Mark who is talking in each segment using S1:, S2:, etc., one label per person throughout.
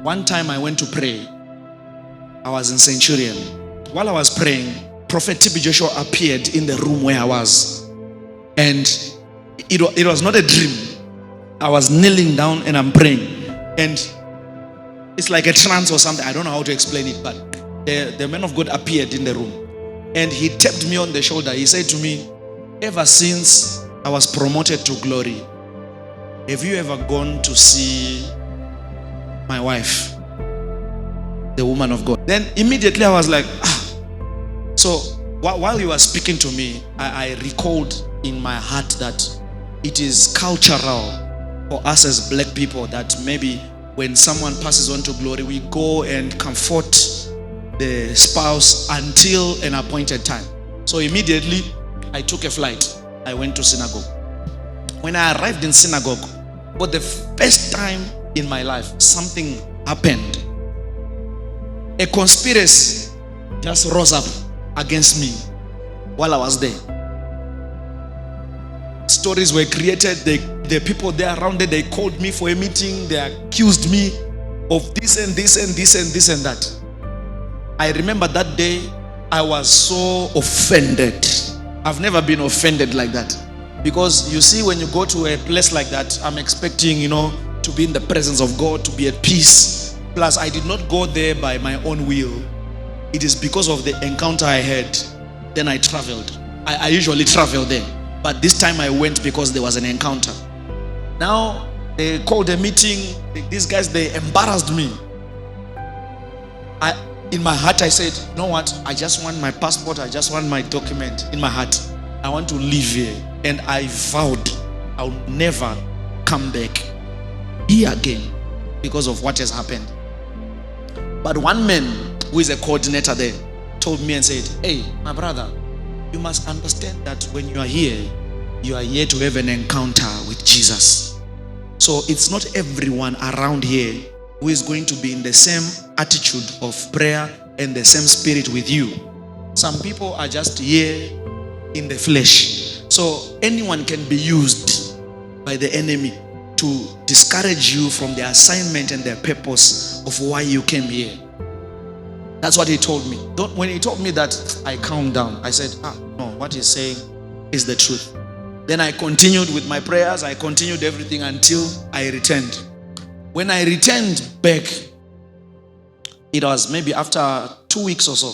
S1: One time I went to pray. I was in Centurion. While I was praying, Prophet TB Joshua appeared in the room where I was. And it was not a dream. I was kneeling down and I'm praying. And it's like a trance or something. I don't know how to explain it, but the man of God appeared in the room. And he tapped me on the shoulder. He said to me, ever since I was promoted to glory, have you ever gone to see my wife, the woman of God? Then immediately I was like, So while you were speaking to me, I recalled in my heart that it is cultural for us as black people that maybe when someone passes on to glory, we go and comfort the spouse until an appointed time. So immediately I took a flight. I went to synagogue. When I arrived in synagogue, for the first time in my life, something happened. A conspiracy just rose up against me while I was there. Stories were created. The people there around it, they called me for a meeting. They accused me of this and this and this and this and that. I remember that day I was so offended. I've never been offended like that. Because you see, when you go to a place like that, I'm expecting, to be in the presence of God, to be at peace. Plus, I did not go there by my own will. It is because of the encounter I had. Then I traveled. I usually travel there. But this time I went because there was an encounter. Now, they called a meeting. These guys, they embarrassed me. In my heart, I said, you know what? I just want my passport. I just want my document. In my heart, I want to live here. And I vowed I'll never come back here again because of what has happened. But one man who is a coordinator there told me and said, hey, my brother, you must understand that when you are here to have an encounter with Jesus. So it's not everyone around here who is going to be in the same attitude of prayer and the same spirit with you. Some people are just here in the flesh. So anyone can be used by the enemy to discourage you from the assignment and the purpose of why you came here. That's what he told me. When he told me that, I calmed down. I said, no, what he's saying is the truth. Then I continued with my prayers. I continued everything until I returned. When I returned back, it was maybe after 2 weeks or so.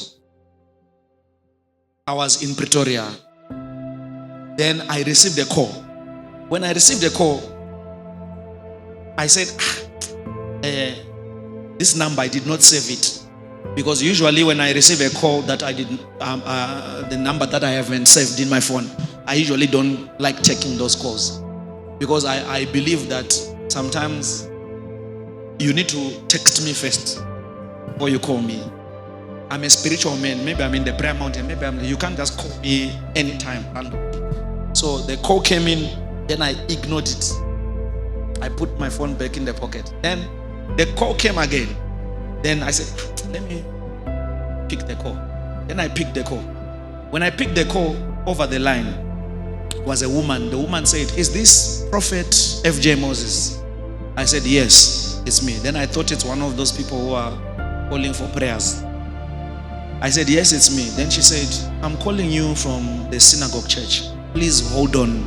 S1: I was in Pretoria. Then I received a call. When I received a call, I said, this number, I did not save it. Because usually when I receive a call that I didn't, the number that I haven't saved in my phone, I usually don't like checking those calls. Because I believe that sometimes you need to text me first before you call me. I'm a spiritual man. Maybe I'm in the prayer mountain. You can't just call me anytime. So the call came in, then I ignored it. I put my phone back in the pocket. Then the call came again. Then I said, let me pick the call. Then I picked the call. When I picked the call, over the line was a woman. The woman said, is this Prophet FJ Moses? I said, yes, it's me. Then I thought it's one of those people who are calling for prayers. I said, yes, it's me. Then she said, I'm calling you from the synagogue church. Please hold on.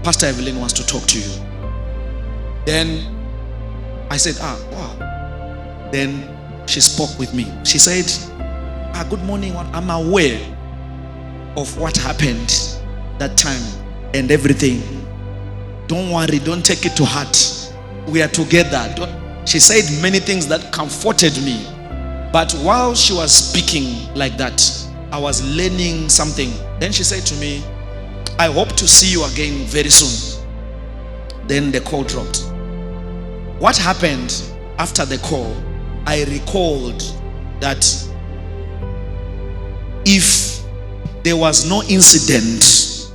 S1: Pastor Evelyn wants to talk to you. Then I said, wow. Then she spoke with me. She said, good morning. I'm aware of what happened that time and everything. Don't worry. Don't take it to heart. We are together. She said many things that comforted me. But while she was speaking like that, I was learning something. Then she said to me, I hope to see you again very soon. Then the call dropped. What happened after the call? I recalled that if there was no incident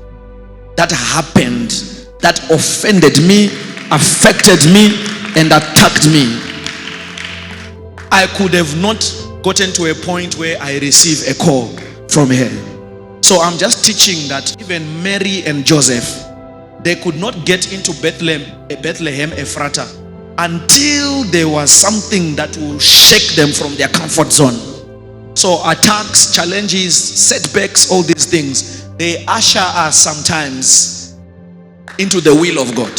S1: that happened that offended me, affected me, and attacked me, I could have not gotten to a point where I receive a call from her. So I'm just teaching that even Mary and Joseph, they could not get into Bethlehem Ephrata until there was something that will shake them from their comfort zone. So attacks, challenges, setbacks, all these things, they usher us sometimes into the will of God.